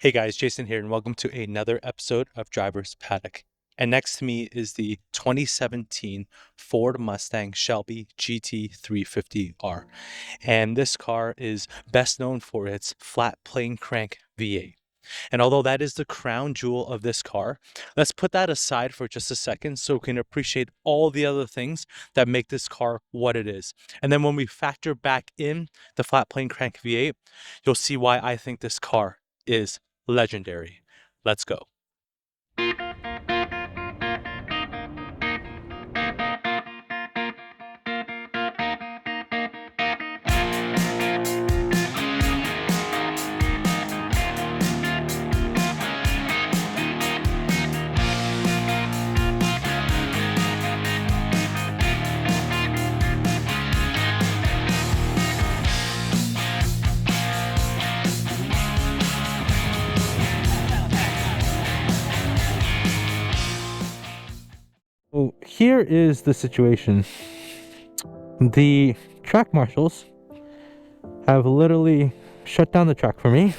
Hey guys, Jason here, and welcome to another episode of Driver's Paddock. And next to me is the 2017 Ford Mustang Shelby GT350R. And this car is best known for its flat plane crank V8. And although that is the crown jewel of this car, let's put that aside for just a second so we can appreciate all the other things that make this car what it is. And then when we factor back in the flat plane crank V8, you'll see why I think this car is legendary. Let's go. So here is the situation. The track marshals have literally shut down the track for me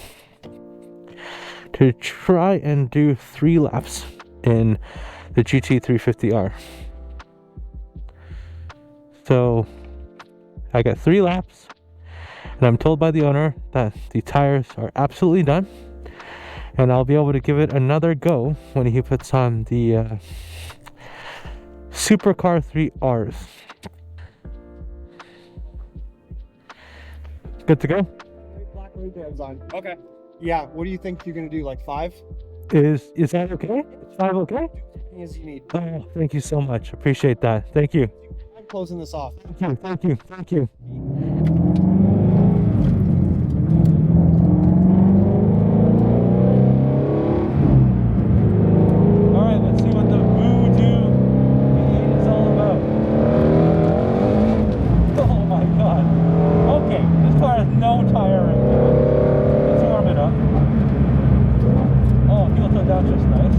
to try and do 3 laps in the GT350R. So I got 3 laps, and I'm told by the owner that the tires are absolutely done, and I'll be able to give it another go when he puts on the Supercar 3Rs. Good to go? Black Ray-Bans on. Okay. Yeah, what do you think you're gonna do, like 5? Is that okay? Is 5 okay? As many as you need. Oh, thank you so much. Appreciate that. Thank you. I'm closing this off. Thank you. Alright, let's see what the voodoo V8 is all about. Oh my god. Okay, this car has no tire in there. Let's warm it up. Oh, heel toe down just nice.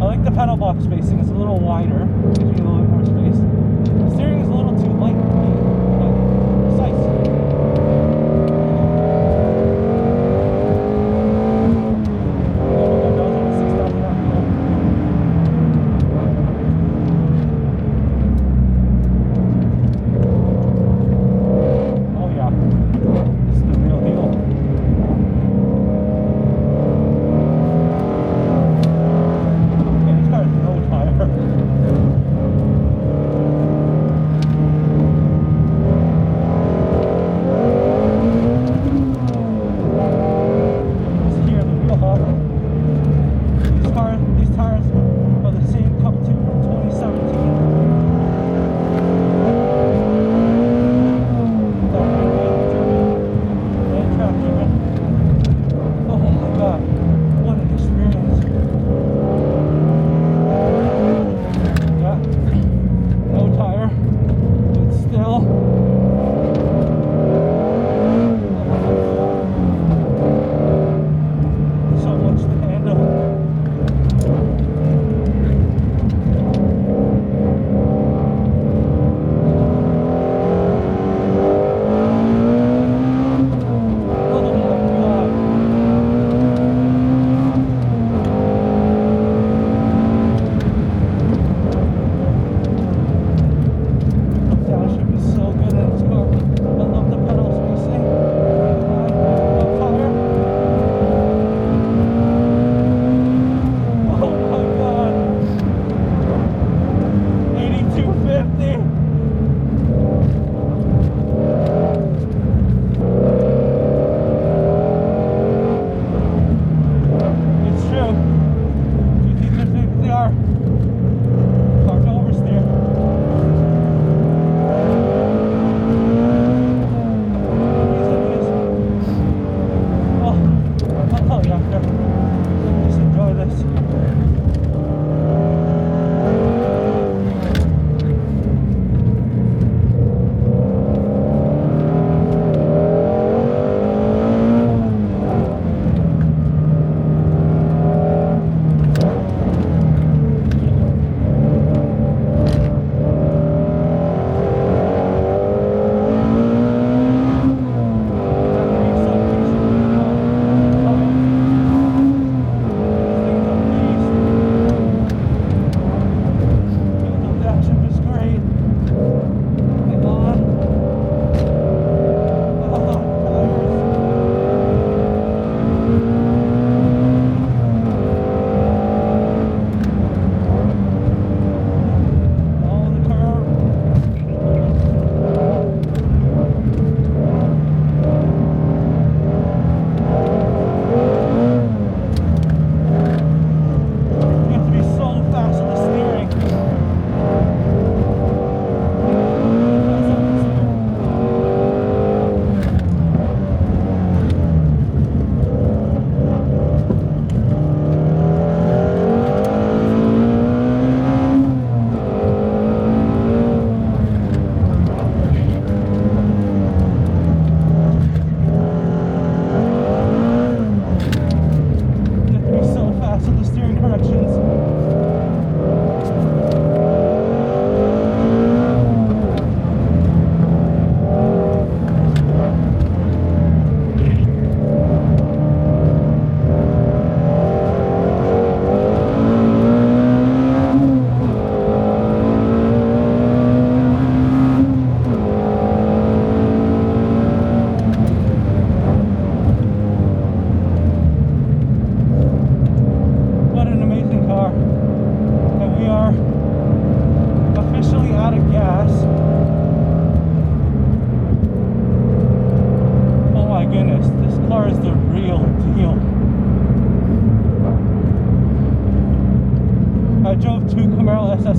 I like the pedal box spacing. It's a little wider. Gives me a little bit more space. The steering is a little too light for me, but precise. Oh yeah, this is the real deal. Okay, this car has no tire.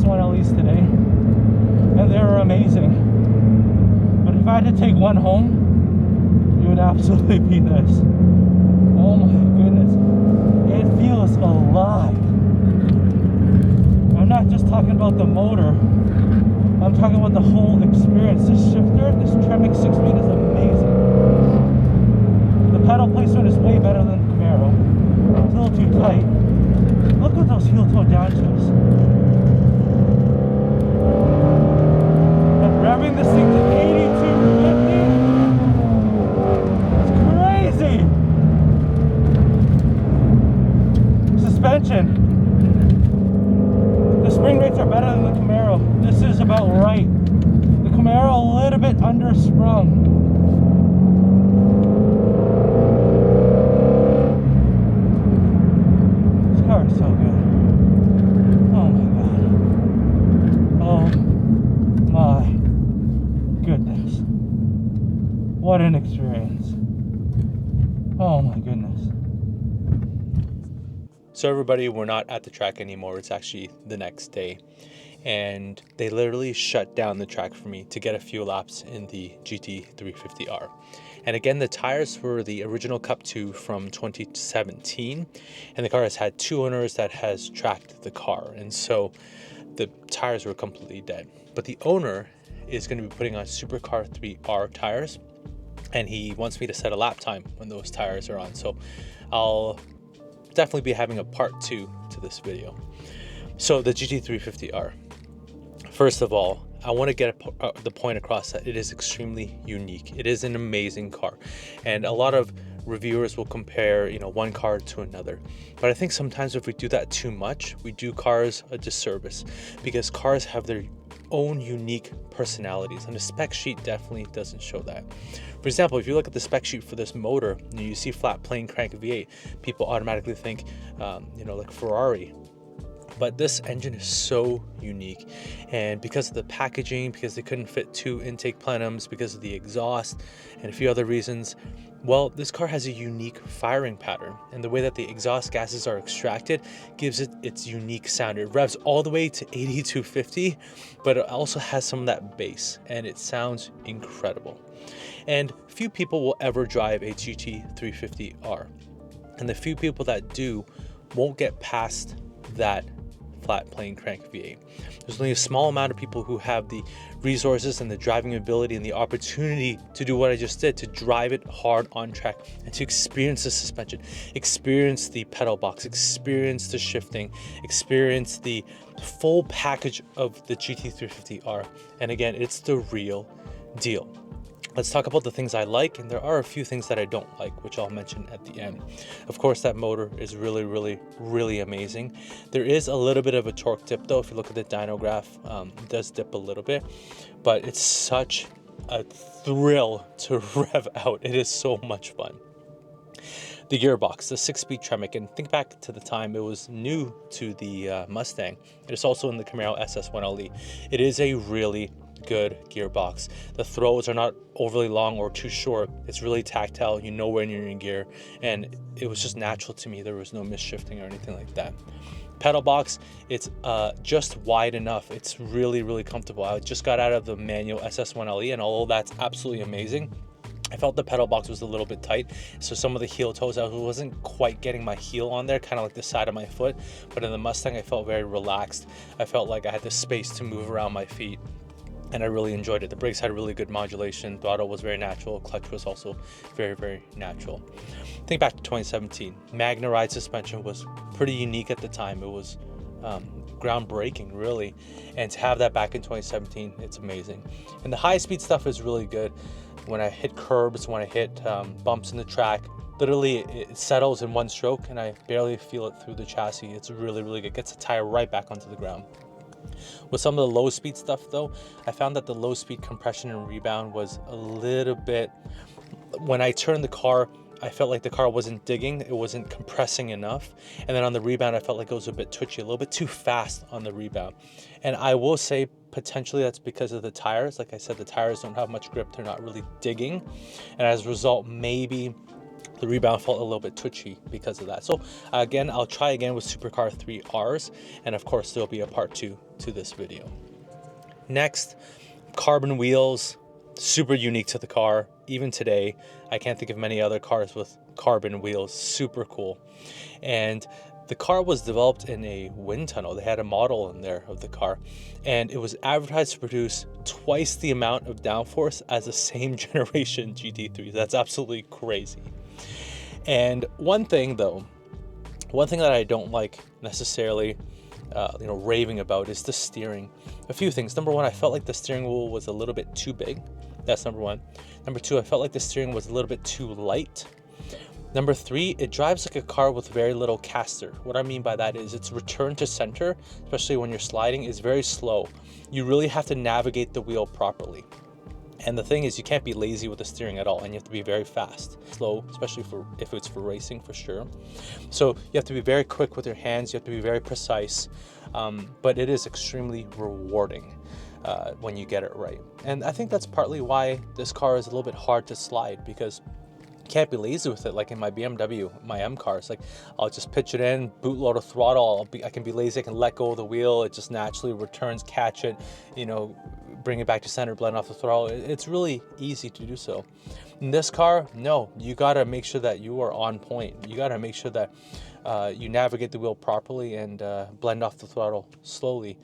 SS1LEs today, and they were amazing. But if I had to take one home, it would absolutely be this. Oh my goodness, it feels alive. I'm not just talking about the motor, I'm talking about the whole experience. This shifter, this Tremec 6-speed is amazing. The pedal placement is way better than the Camaro. It's a little too tight. Look at those heel toe down shifts. And revving this thing to 8250, it's crazy. Suspension. The spring rates are better than the Camaro. This is about right. The Camaro a little bit undersprung. This car is so good. Oh my god. Oh my goodness. What an experience. Oh my goodness. So everybody, we're not at the track anymore. It's actually the next day. And they literally shut down the track for me to get a few laps in the GT350R. And again, the tires were the original Cup 2 from 2017. And the car has had 2 owners that has tracked the car. And so the tires were completely dead. But the owner is going to be putting on Supercar 3R tires. And he wants me to set a lap time when those tires are on. So I'll definitely be having a part 2 to this video. So the GT350R. First of all, I want to get the point across that it is extremely unique. It is an amazing car, and a lot of reviewers will compare, one car to another. But I think sometimes if we do that too much, we do cars a disservice, because cars have their own unique personalities, and the spec sheet definitely doesn't show that. For example, if you look at the spec sheet for this motor and you see flat plane crank V8, people automatically think, like Ferrari. But this engine is so unique, and because of the packaging, because they couldn't fit 2 intake plenums, because of the exhaust and a few other reasons, well, this car has a unique firing pattern, and the way that the exhaust gases are extracted gives it its unique sound. It revs all the way to 8250, but it also has some of that bass, and it sounds incredible. And few people will ever drive a GT350R, and the few people that do won't get past that flat plane crank V8. There's only a small amount of people who have the resources and the driving ability and the opportunity to do what I just did, to drive it hard on track and to experience the suspension, experience the pedal box, experience the shifting, experience the full package of the GT350R. And again, it's the real deal. Let's talk about the things I like, and there are a few things that I don't like, which I'll mention at the end. Of course, that motor is really, really, really amazing. There is a little bit of a torque dip though. If you look at the dyno graph, it does dip a little bit, but it's such a thrill to rev out. It is so much fun. The gearbox, the 6-speed Tremec, and think back to the time it was new to the Mustang. It's also in the Camaro SS1LE. It is a really good gearbox. The throws are not overly long or too short. It's really tactile. You know when you're in gear, and it was just natural to me. There was no misshifting or anything like that. Pedal box, it's just wide enough. It's really, really comfortable. I just got out of the manual SS1LE, and although that's absolutely amazing, I felt the pedal box was a little bit tight, so some of the heel toes, I wasn't quite getting my heel on there, kind of like the side of my foot. But in the Mustang, I felt very relaxed. I felt like I had the space to move around my feet, and I really enjoyed it. The brakes had really good modulation. Throttle was very natural. Clutch was also very, very natural. Think back to 2017. Magna Ride suspension was pretty unique at the time. It was groundbreaking, really. And to have that back in 2017, it's amazing. And the high-speed stuff is really good. When I hit curbs, when I hit bumps in the track, literally it settles in one stroke, and I barely feel it through the chassis. It's really, really good. It gets the tire right back onto the ground. With some of the low speed stuff though, I found that the low speed compression and rebound was a little bit, when I turned the car, I felt like the car wasn't digging, it wasn't compressing enough. And then on the rebound, I felt like it was a bit twitchy, a little bit too fast on the rebound. And I will say potentially that's because of the tires. Like I said, the tires don't have much grip, they're not really digging. And as a result, maybe the rebound felt a little bit twitchy because of that. So again, I'll try again with Supercar 3Rs, and of course there'll be a part 2 to this video. Next, carbon wheels, super unique to the car. Even today, I can't think of many other cars with carbon wheels. Super cool. And the car was developed in a wind tunnel. They had a model in there of the car, and it was advertised to produce twice the amount of downforce as the same generation GT3. That's absolutely crazy. And one thing that I don't like necessarily, raving about is the steering. A few things. Number one, I felt like the steering wheel was a little bit too big. That's number one. Number two, I felt like the steering was a little bit too light. Number three, it drives like a car with very little caster. What I mean by that is its return to center, especially when you're sliding, is very slow. You really have to navigate the wheel properly. And the thing is, you can't be lazy with the steering at all, and you have to be very fast. Slow, especially if it's for racing, for sure. So you have to be very quick with your hands, you have to be very precise, but it is extremely rewarding when you get it right. And I think that's partly why this car is a little bit hard to slide, because you can't be lazy with it. Like in my BMW, my M cars, like I'll just pitch it in, bootload a throttle, I can be lazy, I can let go of the wheel, it just naturally returns, catch it, bring it back to center, blend off the throttle. It's really easy to do so. In this car, no, you gotta make sure that you are on point. You gotta make sure that you navigate the wheel properly and blend off the throttle slowly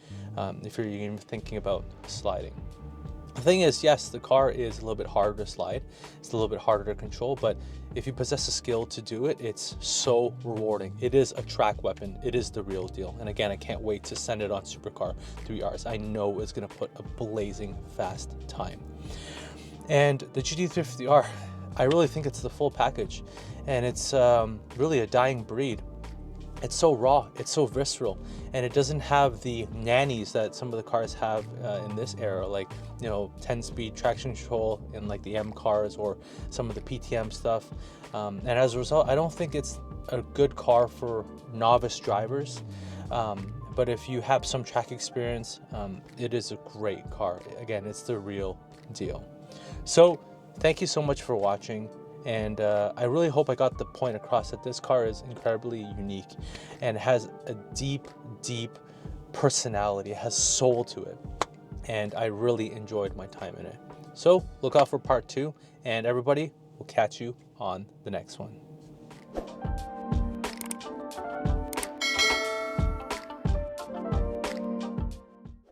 if you're even thinking about sliding. The thing is, yes, the car is a little bit harder to slide, it's a little bit harder to control, but if you possess the skill to do it, it's so rewarding. It is a track weapon. It is the real deal. And again, I can't wait to send it on Supercar 3Rs. I know it's going to put a blazing fast time. And the GT350R, I really think it's the full package, and it's really a dying breed. It's so raw, it's so visceral, and it doesn't have the nannies that some of the cars have in this era, like 10-speed traction control in like the M cars or some of the PTM stuff. And as a result, I don't think it's a good car for novice drivers. But if you have some track experience, it is a great car. Again, it's the real deal. So thank you so much for watching. And I really hope I got the point across that this car is incredibly unique and has a deep, deep personality. It has soul to it. And I really enjoyed my time in it. So look out for part 2, and everybody, will catch you on the next one.